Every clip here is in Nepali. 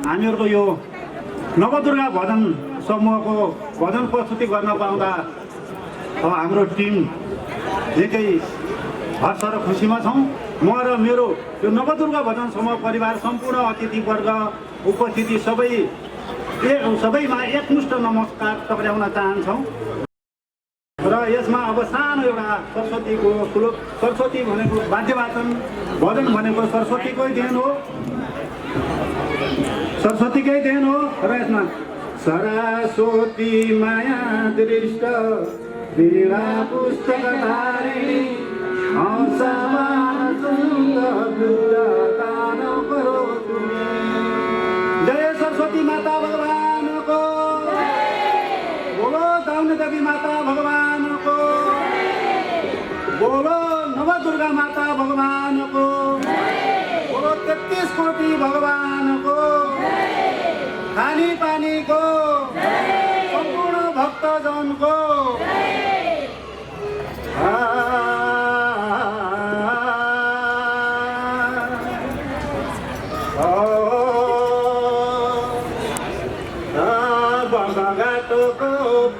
हामीहरूको यो नवदुर्गा भजन समूहको भजन प्रस्तुति गर्न पाउँदा हाम्रो टिम निकै हर्ष र खुसीमा छौँ। म र मेरो यो नवदुर्गा भजन समूह परिवार सम्पूर्ण अतिथिवर्ग उपस्थिति सबैमा एकमुष्ट नमस्कार टक्राउन चाहन्छौँ। र यसमा अब सानो एउटा सरस्वती भनेको वाद्यवादन, भजन भनेको सरस्वतीकै देन हो र यसमा सरस्वती माया दृष्ट वीणा पुस्तक धारिणी जय सरस्वती माता भगवान को, बोलो दाउनी देवी माता भगवान को, बोलो नवदुर्गा माता भगवान को, बोलो 33 कोटि भगवान को, खानी पानी को, सम्पूर्ण भक्तजन को।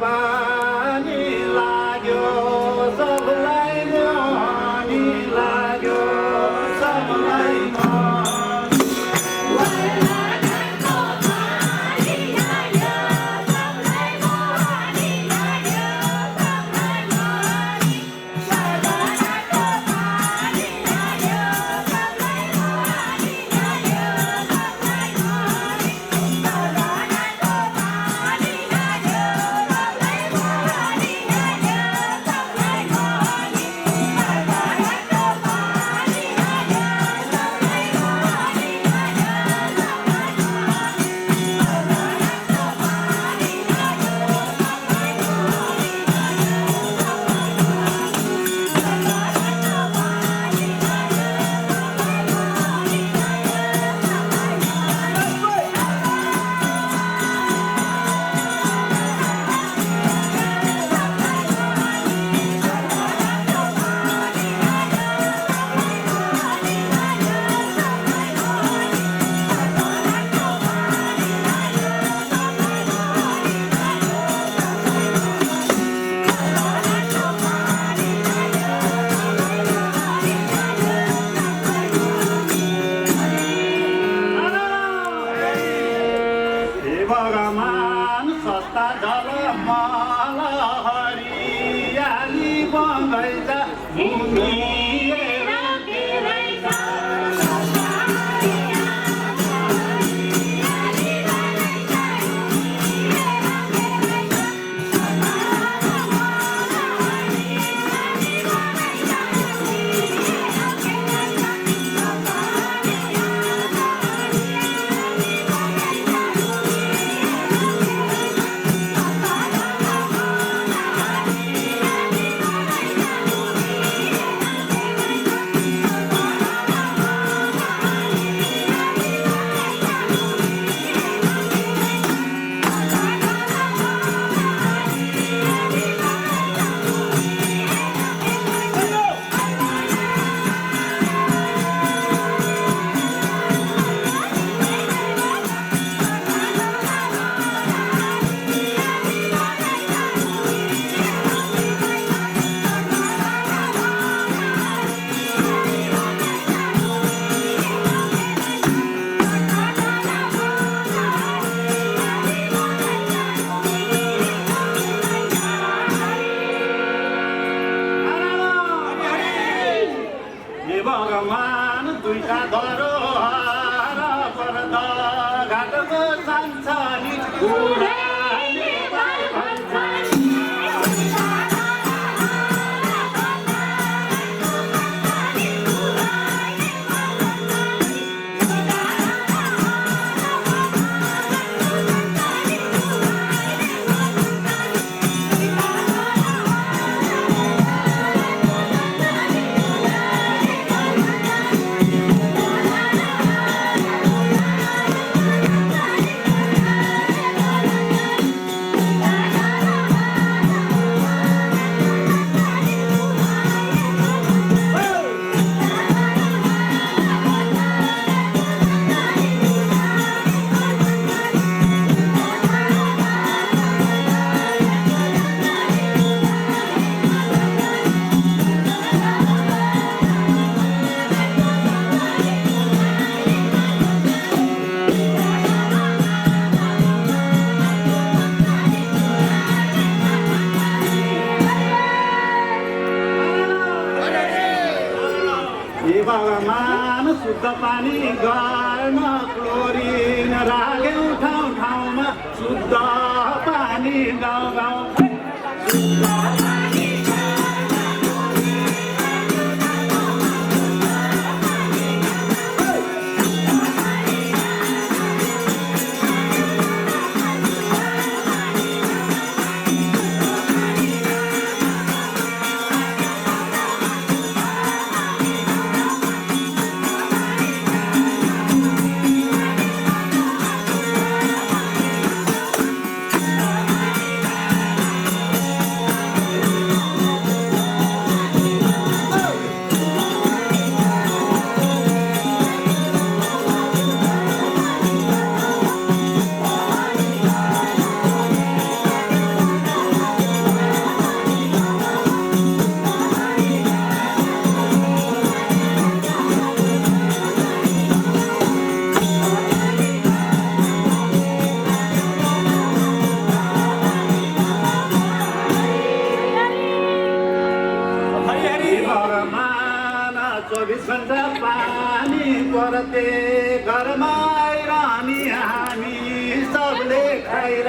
पानी लाग्यो सबलाई पानी लाग्यो सबलाई भगवान सस्ता जल मल हरियाली बगैँचा भगवान दुईटा धरोहर पर्द घाटको सान्छनी बाहिर